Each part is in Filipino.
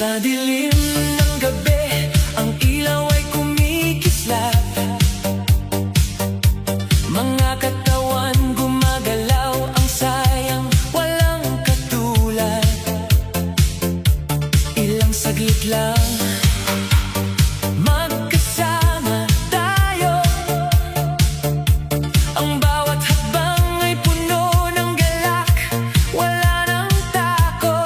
Sa dilim ng gabi, ang ilaw ay kumikislap. Mga katawan gumagalaw, ang sayang walang katulad. Ilang saglit lang, magkasama tayo. Ang bawat hakbang ay puno ng galak, wala nang takot.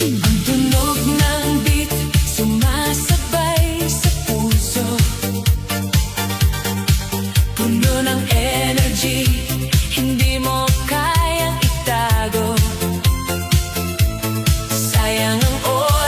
Ang tunog ng beat sumasabay sa puso, puno ng energy, hindi mo kayang itago. Sayang ang oras,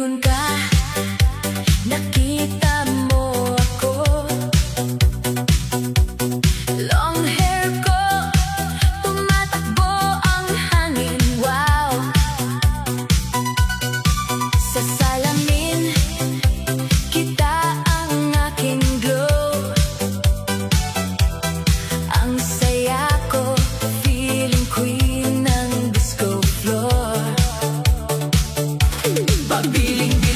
lumingon ka, nakita mo ako. Long hair ko, tumatakbo ang hangin, wow. Sa salamin, kita ang aking glow. Ang saya ko, feeling queen ng disco floor. Pagbiling-biling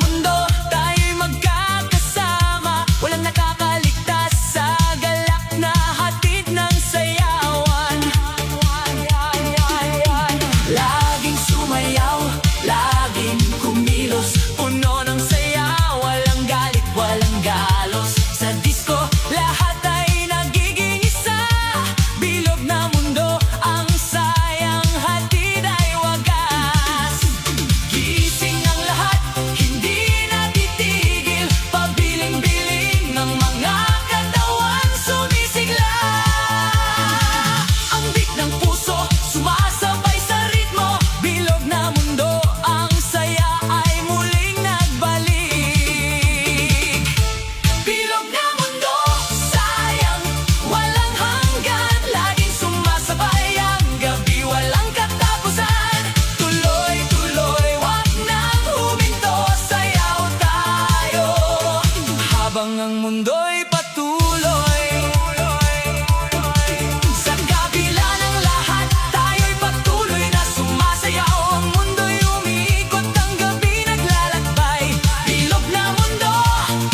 mundo, tayo'y magkakasama. Walang nakakaligtas sa galak na hatid ng sayawan. Laging sumayaw, laging kumilos, puno ng saya, walang galit, walang galos. Sa disco, lahat ay nagiging isa. Bilog na mundo, ang sayang hatid ay wagas. Gising ang lahat, hindi na titigil, pabiling-biling ng mga katawan sumisigla. Ang beat ng puso, sumasabay sa ritmo. Bilog na mundo, ang saya ay muling nagbalik. Bilog na mundo, sayang, walang hanggan, laging sumasabay ang gabi, walang katapusan. Tuloy-tuloy, wag nang huminto, sayaw tayo habang ang mundo'y patuloy. Sa kabila ng lahat, tayo'y patuloy na sumasayaw. Ang mundo'y umiikot, ang gabi naglalakbay. Bilog na mundo,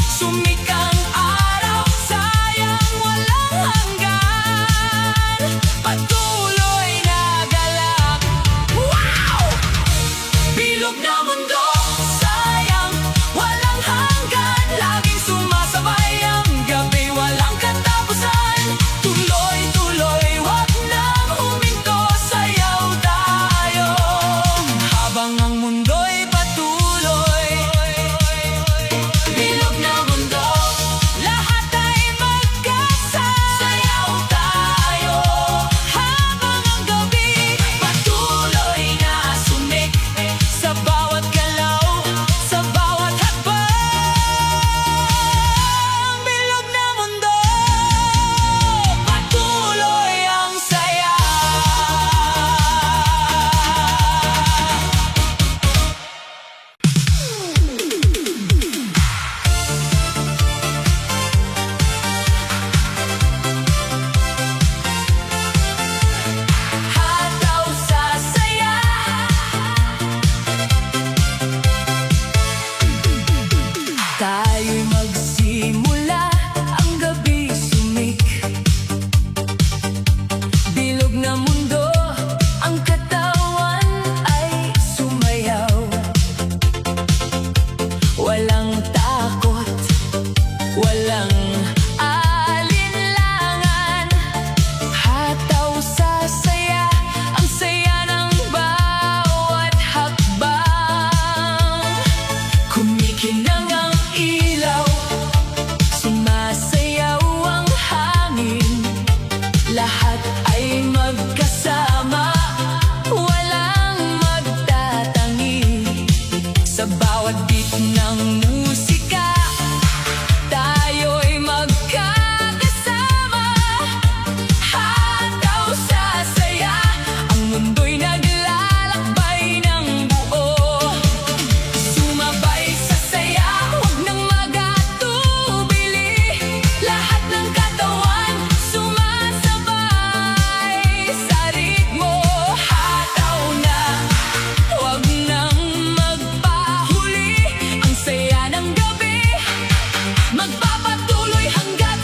sumikang araw, sayang walang hanggan, patuloy na galak. Wow! Bilog na mundo, sayang walang hanggan, laging sumasabay ang gabi, walang katapusan. Tuloy-tuloy, wag nang huminto, sayaw tayo habang ang mundo'y patuloy. Bilog na mundo, lahat ay magkasama, sayaw tayo habang ang gabi patuloy na sumik. Sa bawat galaw, sa bawat hakbang, bilog na mundo, patuloy ang saya. Hataw sa saya, tayo'y magsimula, ang gabi sumik. Bilog na mundo, ang katawan ay sumayaw. Walang takot, walang alinlangan. Hataw sa saya, ang saya ng bawat hakbang. Kumikinang ang ilaw, sumasayaw ang hangin. Lahat ay magkasama, walang magtatangi. Sa bawat beat ng musika, tayo'y magkakasama. Hataw sa saya, ang mundo'y naglalakbay ng buo. Sumabay sa saya, huwag nang magatubili. Lahat ng katawan sumasabay sa ritmo. Hataw na, huwag nang magpahuli. Ang saya ng gabi magpapatuloy hanggat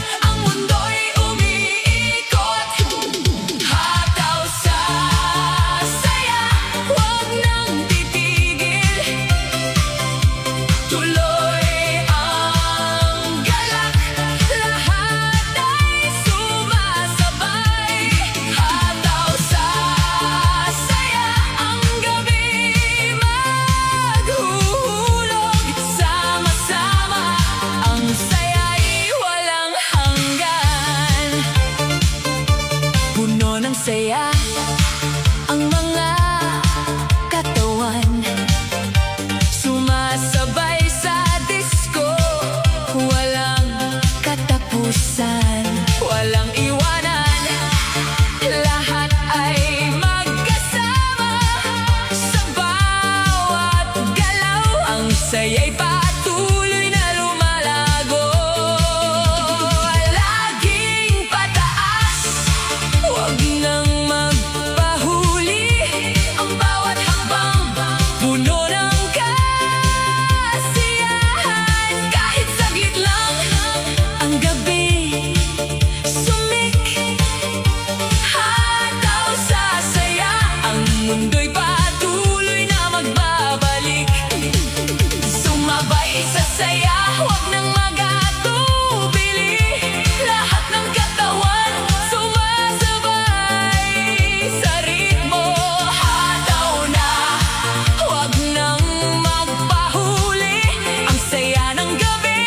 saya, huwag nang magatubili. Lahat ng katawan sumasabay sa ritmo. Hataw na, huwag nang magpahuli. Ang saya ng gabi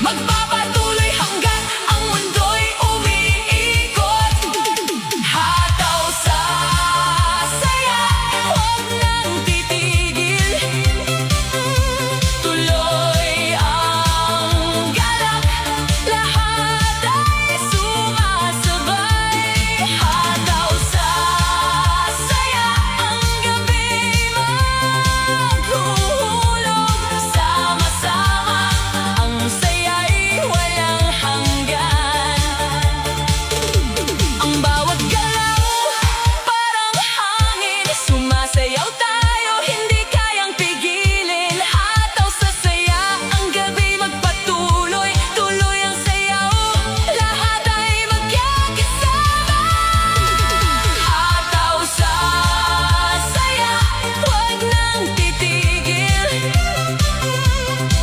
magpapatuloy hanggat ang mundo'y umiikot. Hataw sa saya, huwag nang titigil. Tuloy ang galak, lahat ay sumasabay. Hataw sa saya, ang gabi maghuhulog. Sama-sama, ang saya'y walang hanggan. Ang bawat galaw parang hangin, sumasayaw tayo, hindi kayang pigilin. Hataw sa saya, ang gabi magpatuloy. Tuloy ang sayaw, lahat ay magkakasama. Hataw sa saya, huwag nang titigil.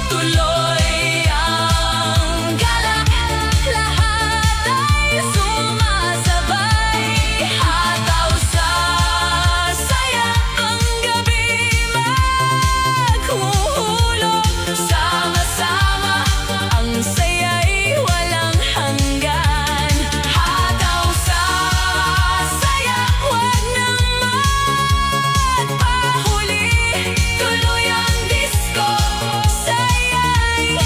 Tuloy ang galak, lahat ay sumasabay. Hataw sa saya, ang gabi maghuhulog. Sama-sama, ang saya'y walang hanggan. Hataw sa saya, huwag nang magpahuli. Tuloy ang disco, saya'y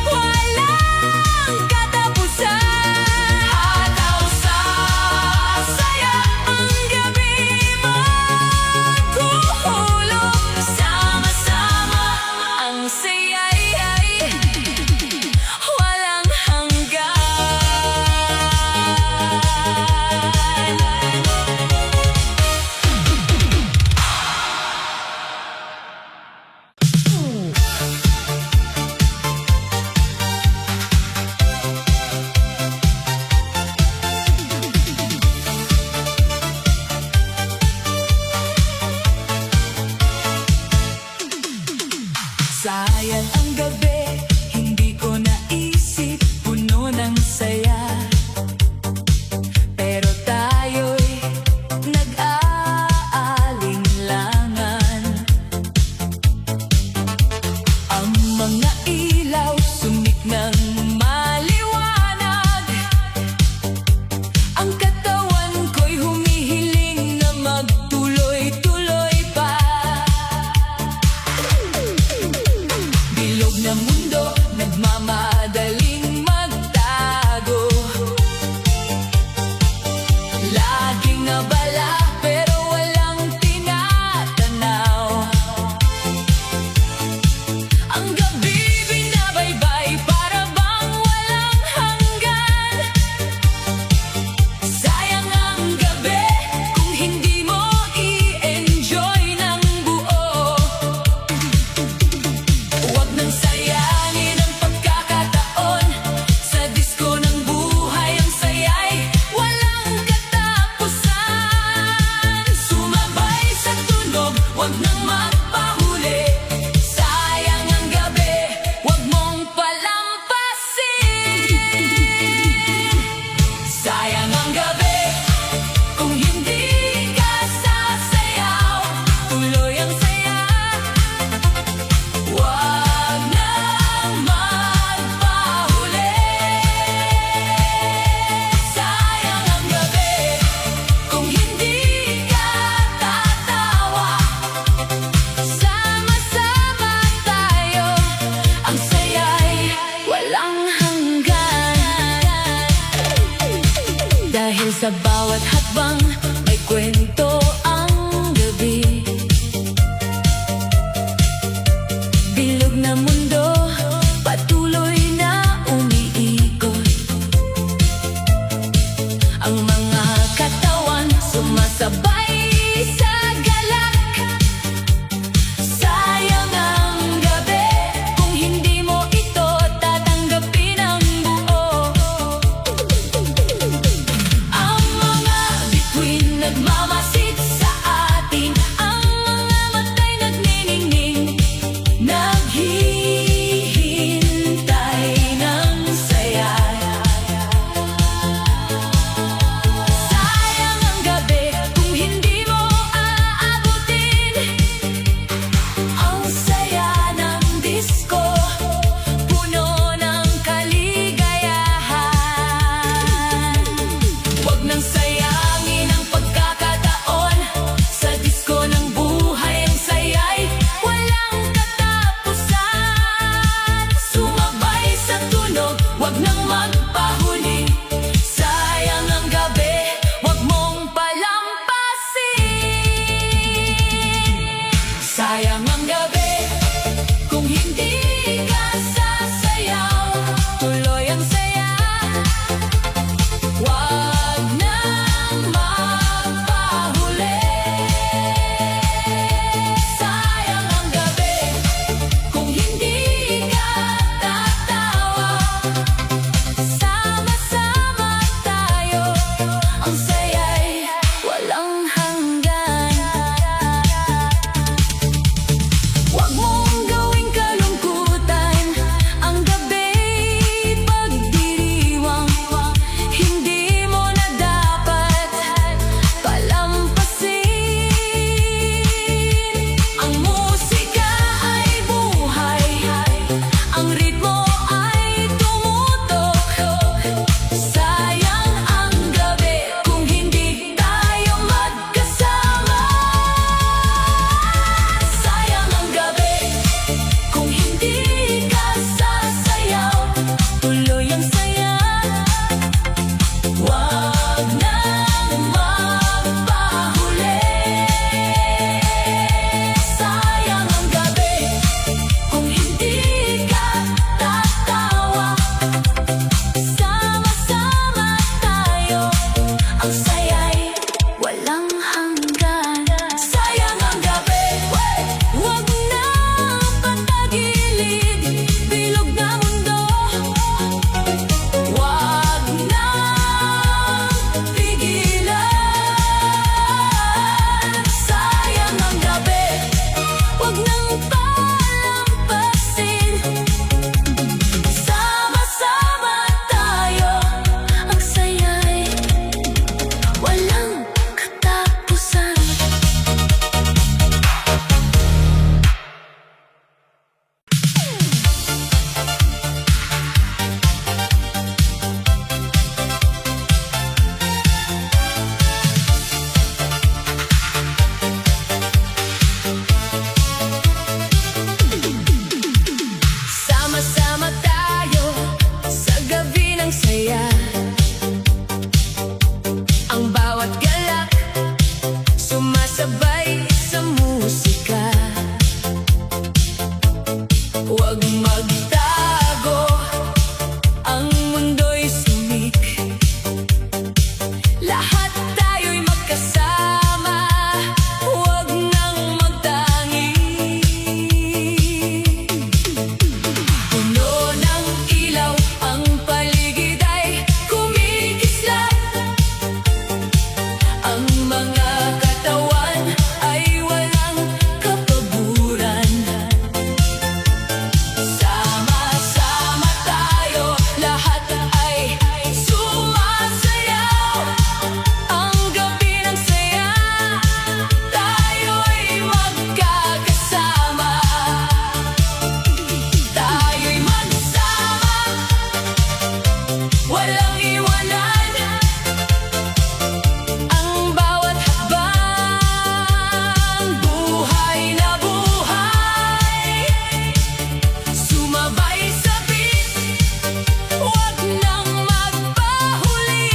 walang katapusan. Hataw sa saya, ang gabi maghuhulog. Sama-sama, ang saya'y walang hanggan. Sayang ang gabi, hindi ko naisip, puno ng saya. Pero tayo'y nag-aalinlangan. Ang mga ilaw sumik ng maliwanag. Ang katawan ko'y humihiling na magtuloy-tuloy pa. Bilog na mundo, nagmamadaling magtago. Laging abala, pero walang tinatanaw. Ang gabi binabaybay, para bang walang hanggan. Sayang ang gabi, kung hindi mo i-enjoy ng buo. Huwag nang sayangin ang pagkakataon. Sa disko ng buhay, ang saya'y walang katapusan. Sumabay sa tunog, huwag nang magpahuli. Sayang ang gabi, huwag mong palampasin. Sayang ang gabi, kung hindi ka sasayaw. Tuloy ang saya, huwag nang magpahuli. Sayang ang gabi, kung hindi ka tatawa. Sama-sama tayo, ang saya'y walang hanggan. Dahil sa bawat hakbang, may kwento ang gabi. Bilog na mundo, patuloy na umiikot. Ang mga katawan sumasabay sa galak. Sayang ang gabi, kung hindi mo ito tatanggapin ang buo. Ang mga bituin nagmamasid sa atin. Ang mga matay nagniningning, naghihintay. Huwag magtago, ang mundo'y sumik. Lahat tayo'y magkasama, huwag nang magtangi. Puno ng ilaw, ang paligid ay kumikislap. Ang mga katawan ay walang kapaguran. Sama-sama tayo, lahat ay sumasayaw. Ang gabi ng saya, tayo'y magkakasama. Tayo'y magsama, walang iwanan. Ang bawat hakbang, buhay na buhay. Sumabay sa beat, huwag nang magpahuli.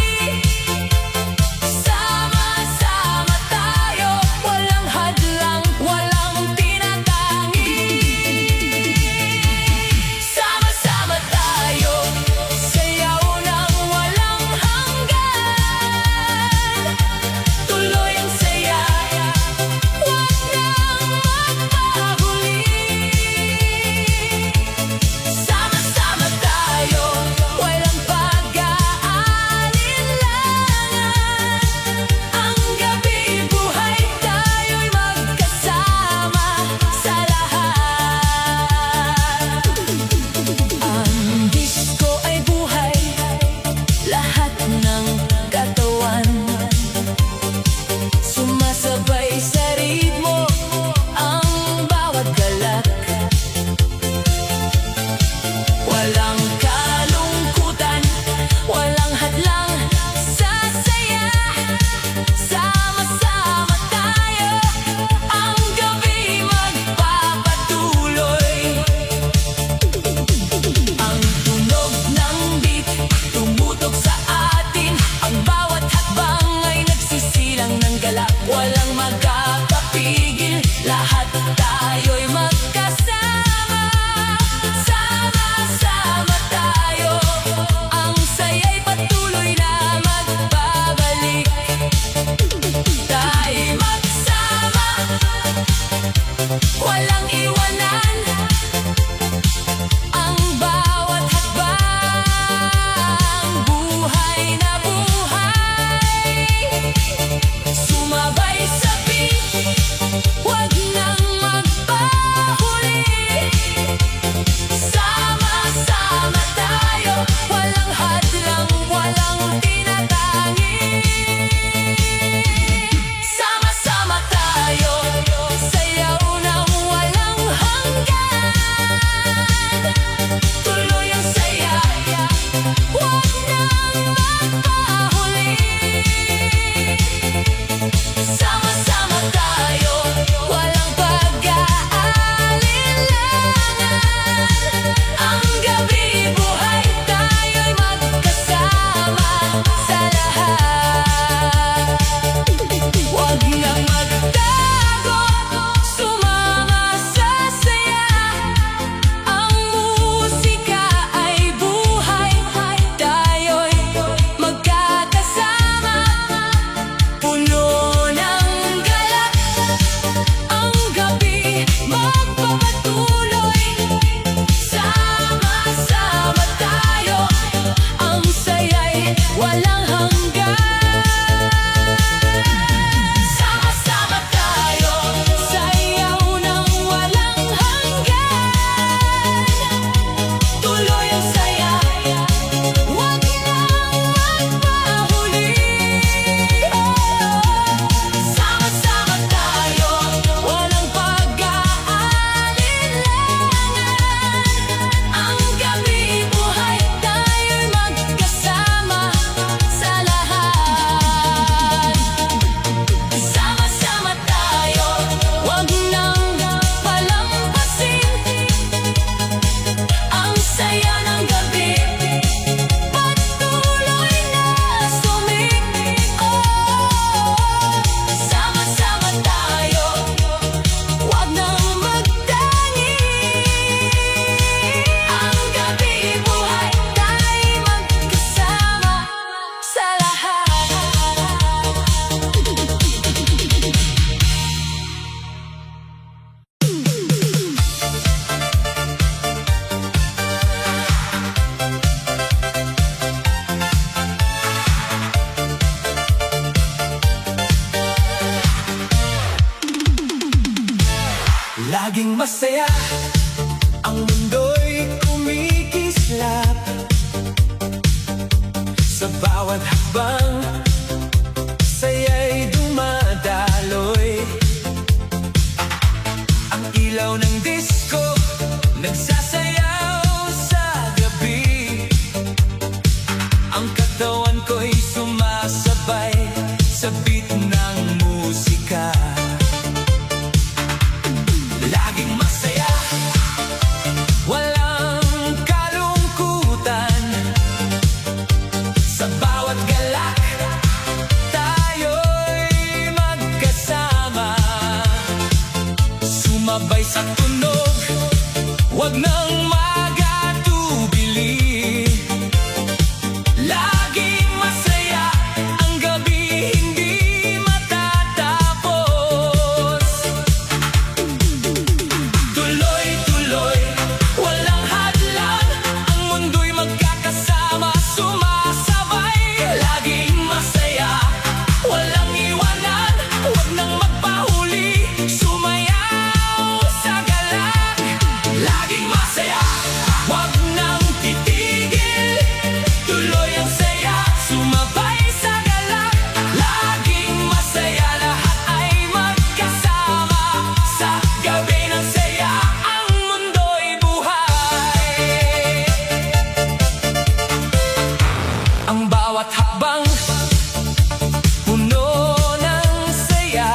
Sama-sama tayo, walang hadlang, walang tinatangi. Sama-sama tayo, sayaw ng walang hanggan. Tuloy ang saya, huwag nang magpahuli. Sama-sama tayo, walang pag-aalinlangan. Ang gabi buhay, tayo'y magkasama sa lahat. Ang disko ay buhay, lahat ng katawan sumasabay sa ritmo, ang bawat galak. Walang kalungkutan, walang hadlang sa saya. Sama-sama tayo, ang gabi magpapatuloy. Ang tunog ng beat tumutok sa atin. Ang bawat hakbang ay nagsisilang ng galak. Walang magkakapigil, lahat tayo'y magkasama. Sama-sama tayo, ang saya'y patuloy na magbabalik. Tayo'y magsama, walang iwanan. Ang bawat hakbang, buhay na buhay. Sumabay sa beat, huwag nang magpahuli. Sama-sama tayo, walang hadlang, walang tinatangi. Sama-sama tayo, sayaw ng walang hanggan. Tuloy ang saya, huwag nang magpahuli. Sama-sama tayo, walang pag-aalinlangan. Ang gabi buhay, tayo'y magkasama sa lahat. Huwag nang magtago, sumama sa saya. Ang musika ay buhay, tayo'y magkakasama. Puno ng galak, ang gabi magpapatuloy. Sama-sama tayo, ang saya'y walang hanggan. Sama-sama tayo, sayaw ng walang hanggan. Tuloy ang saya, huwag nang magpahuli. Sama-sama tayo, walang pag-aalinlangan. Ang gabi buhay, tayo'y magkasama. masaya, ang mundo'y kumikislap. Sa bawat hakbang, saya'y dumadaloy. Ang ilaw ng disco nagsasayaw sa gabi. Ang katawan ko'y sumasabay sa beat ng musika. Laging masaya, walang kalungkutan. Sa bawat galak, tayo'y magkasama. Sumabay sa tunog, wag nang magatubili. Laging masaya, ang gabi hindi matatapos. Tuloy-tuloy, walang hadlang, ang mundo'y magkakasama, sumasabay. Laging masaya, walang iwanan, wag nang magpahuli, sumayaw sa galak. Laging masaya, wag nang titigil, tuloy ang saya, sumabay sa galak. Laging masaya, lahat ay magkasama, sa gabi ng saya, ang mundo'y buhay. Ang bawat hakbang, puno ng saya,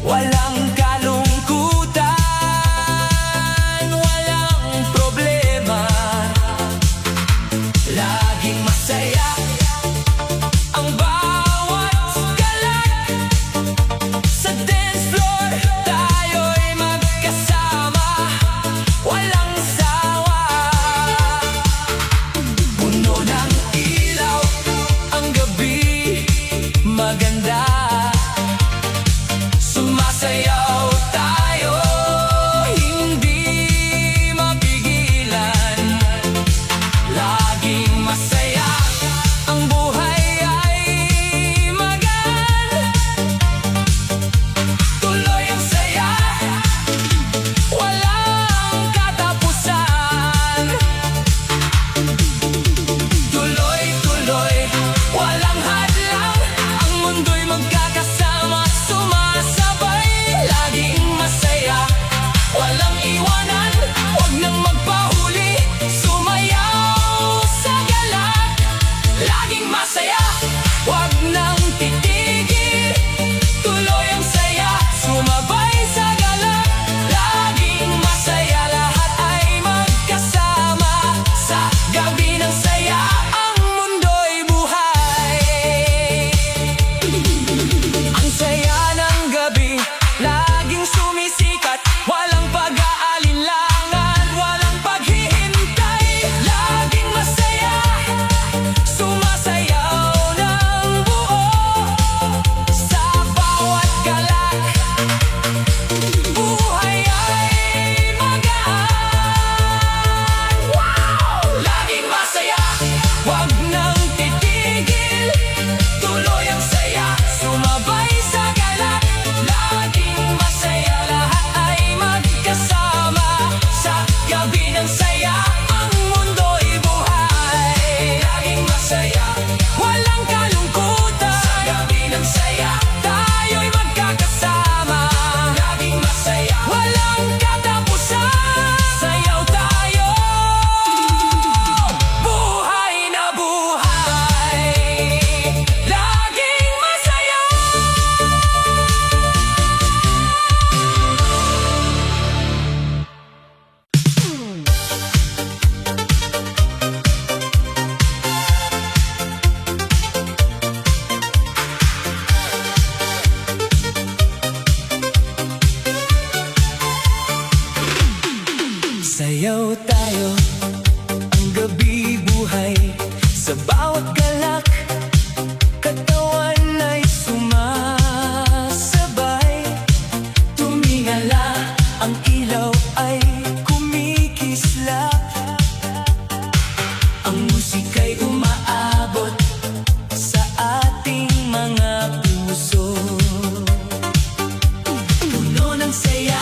walang kalungkutan, walang problema. Laging masaya, ang bawat galak. Sa dance floor, tayo'y magkasama, walang sawa. Puno ng ilaw, ang gabi maganda. Sumasayaw tayo, hindi mapigilan. Laging masaya, ang buhay ay magaan. Tuloy ang saya, walang katapusan. Tuloy-tuloy, walang hadlang, ang mundo'y magkakasama, sumasabay. Laging masaya, walang iwanan, wag nang magpahuli, sumayaw sa galak. Laging masaya, wag nang titigil, tuloy ang saya, sumabay sa galak. Laging masaya, lahat ay magkasama, sa gabi ng saya, ang mundo'y buhay. Ang saya ng gabi, laging sumisikat, walang pag-aalinlangan, walang paghihintay. Laging masaya, sumasayaw ng buo, sa bawat galak. Buhay ay magaan. Wow! Laging masaya, wag nang titigil, tuloy ang saya, sumabay sa galak. Laging masaya, lahat ay magkasama, sa gabi ng saya, ang mundo'y buhay. Laging masaya, walang kalungkutan, sa gabi ng saya, tayo'y magkakasama. Laging masaya, walang katapusan, sayaw tayo, buhay na buhay. Laging masaya. Sayaw tayo, ang gabi buhay, sa bawat galak, katawan ay sumasabay. Tumingala, ang ilaw ay kumikislap. Ang musika'y umaabot sa ating mga puso. Puno ng saya,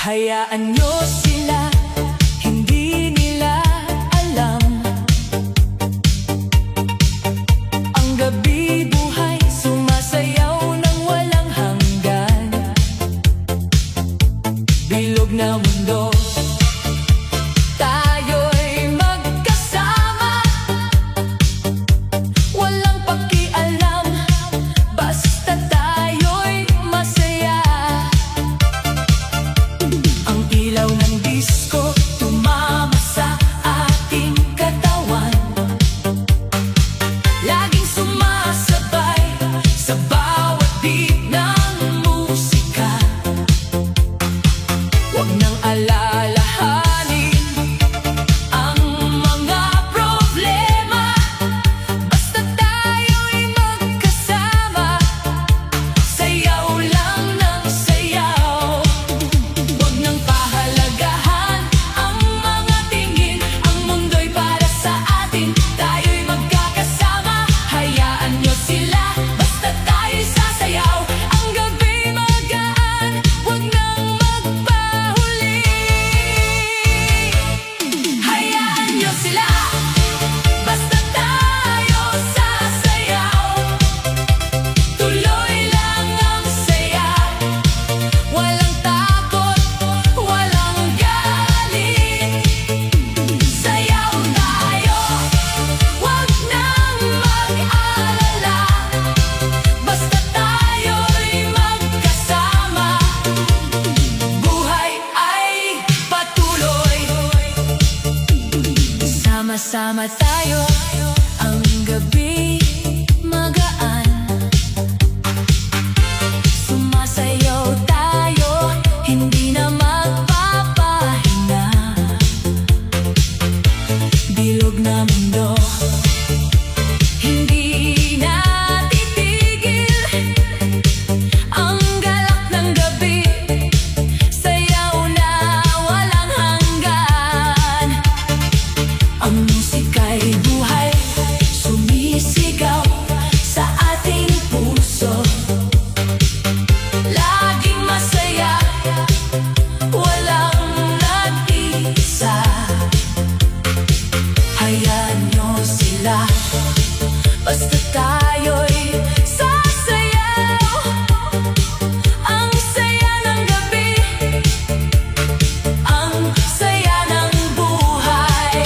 Hayaan nyo sila, hindi nila alam. Ang gabi buhay, sumasayaw ng walang hanggan. Bilog na mundo, tayo'y magkasama. Walang pakialam, basta tayo'y masaya. Ang ilaw ng disco tumama sa ating katawan, laging sumasabay sa bawat beat ng musika. Huwag nang alalahanin ang mga problema, basta tayo'y magkasama. Sayaw lang ng sayaw. Huwag nang pahalagahan ang mga tingin, ang mundo'y para sa atin, tayo'y magkakasama. Hayaan nyo sila, basta tayo'y sasayaw. Ang gabi magaan, huwag nang magpahuli. Hayaan nyo sila, basta tayo sasayaw. Tuloy lang ang saya, walang takot, walang galit. Sayaw tayo, huwag nang mag-alala, basta tayo'y magkasama. Buhay ay patuloy, sama-sama tayo. Ang gabi magaan, sumasayaw tayo, hindi na magpapahinga. Bilog na mundo, hindi na titigil. Ang galak ng gabi, sayaw na walang hanggan. Ang musika'y buhay, sumisigaw sa ating puso. Laging masaya, walang nag-iisa. Hayaan nyo sila, basta tayo'y sasayaw. Ang saya ng gabi, ang saya ng buhay.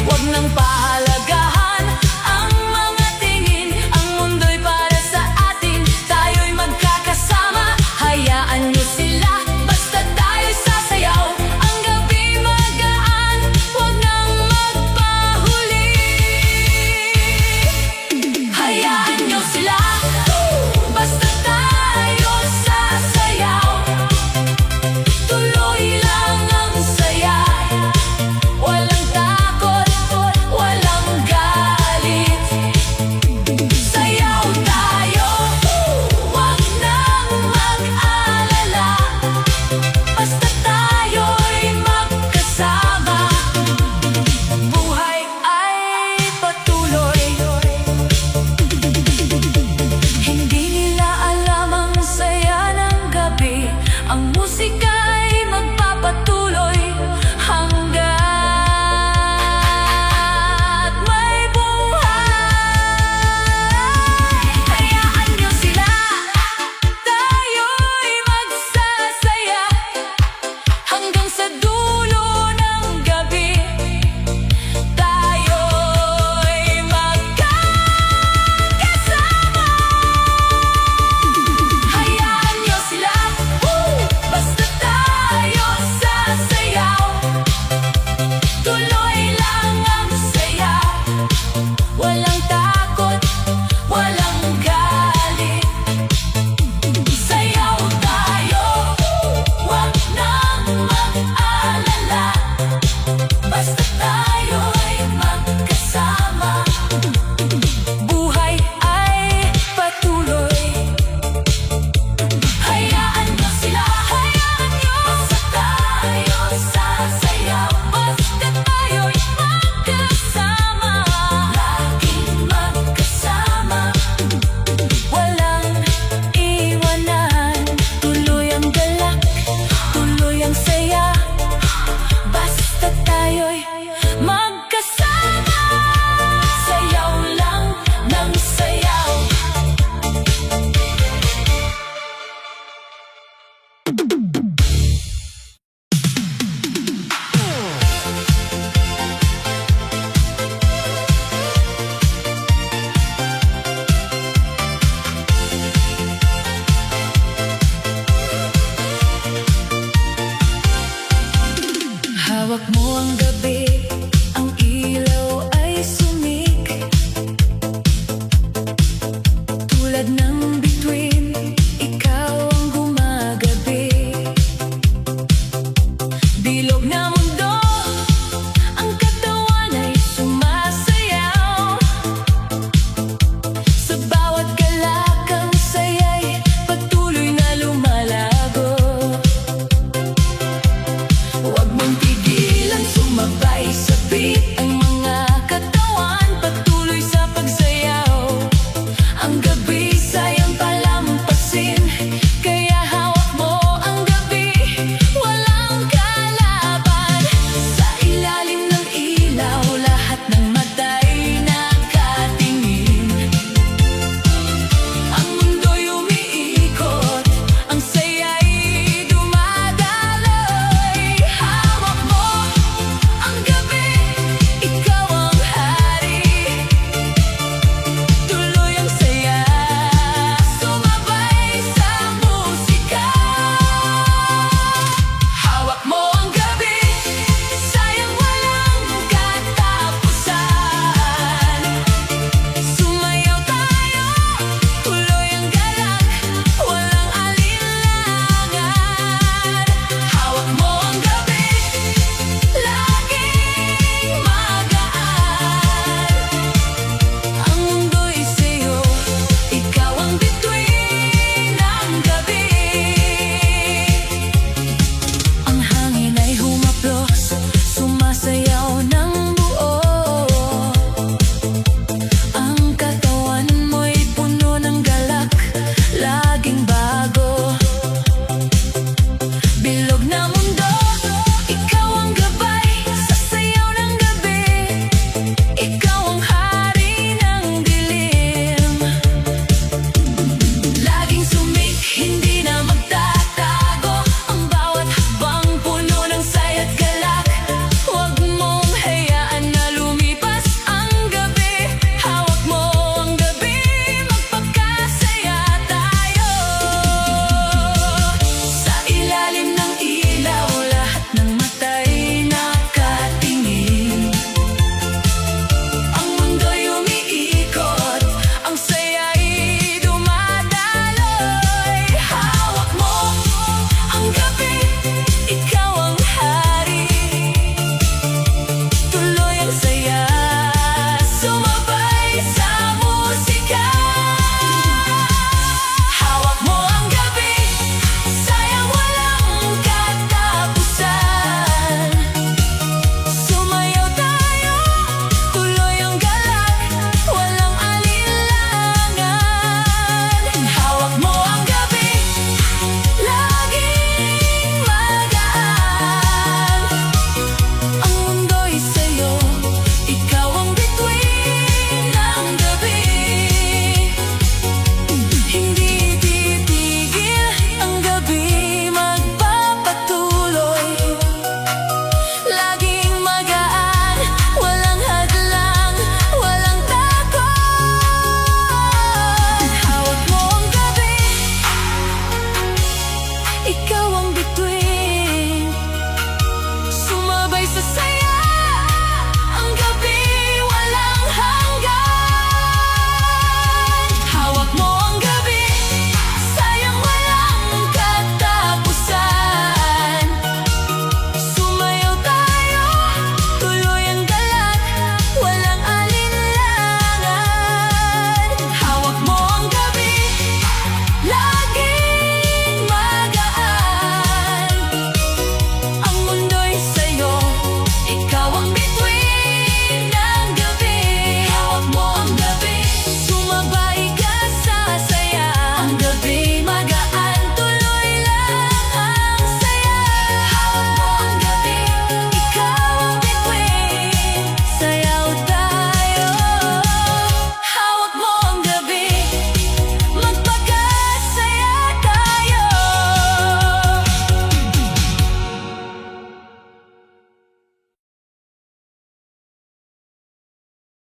Huwag nang pahalagahan ang mga tingin, ang mundo'y para sa atin, tayo'y magkakasama. Hayaan nyo sila, basta tayo'y sasayaw. Ang gabi magaan, huwag nang magpahuli. Hayaan nyo sila, basta tayo sasayaw. Tuloy lang ang saya, walang takot, walang galit. Sayaw tayo, huwag nang mag-alala, basta tayo'y magkasama. Buhay ay patuloy, hindi nila alam ang saya ng gabi. Ang musika'y magpapatuloy hangga't may buhay. Hayaan nyo sila, tayo'y magsasaya hanggang sa dulo ng gabi. Tayo'y magkakasama. Hayaan nyo sila, basta tayo sasayaw. Hawak mo ang gabi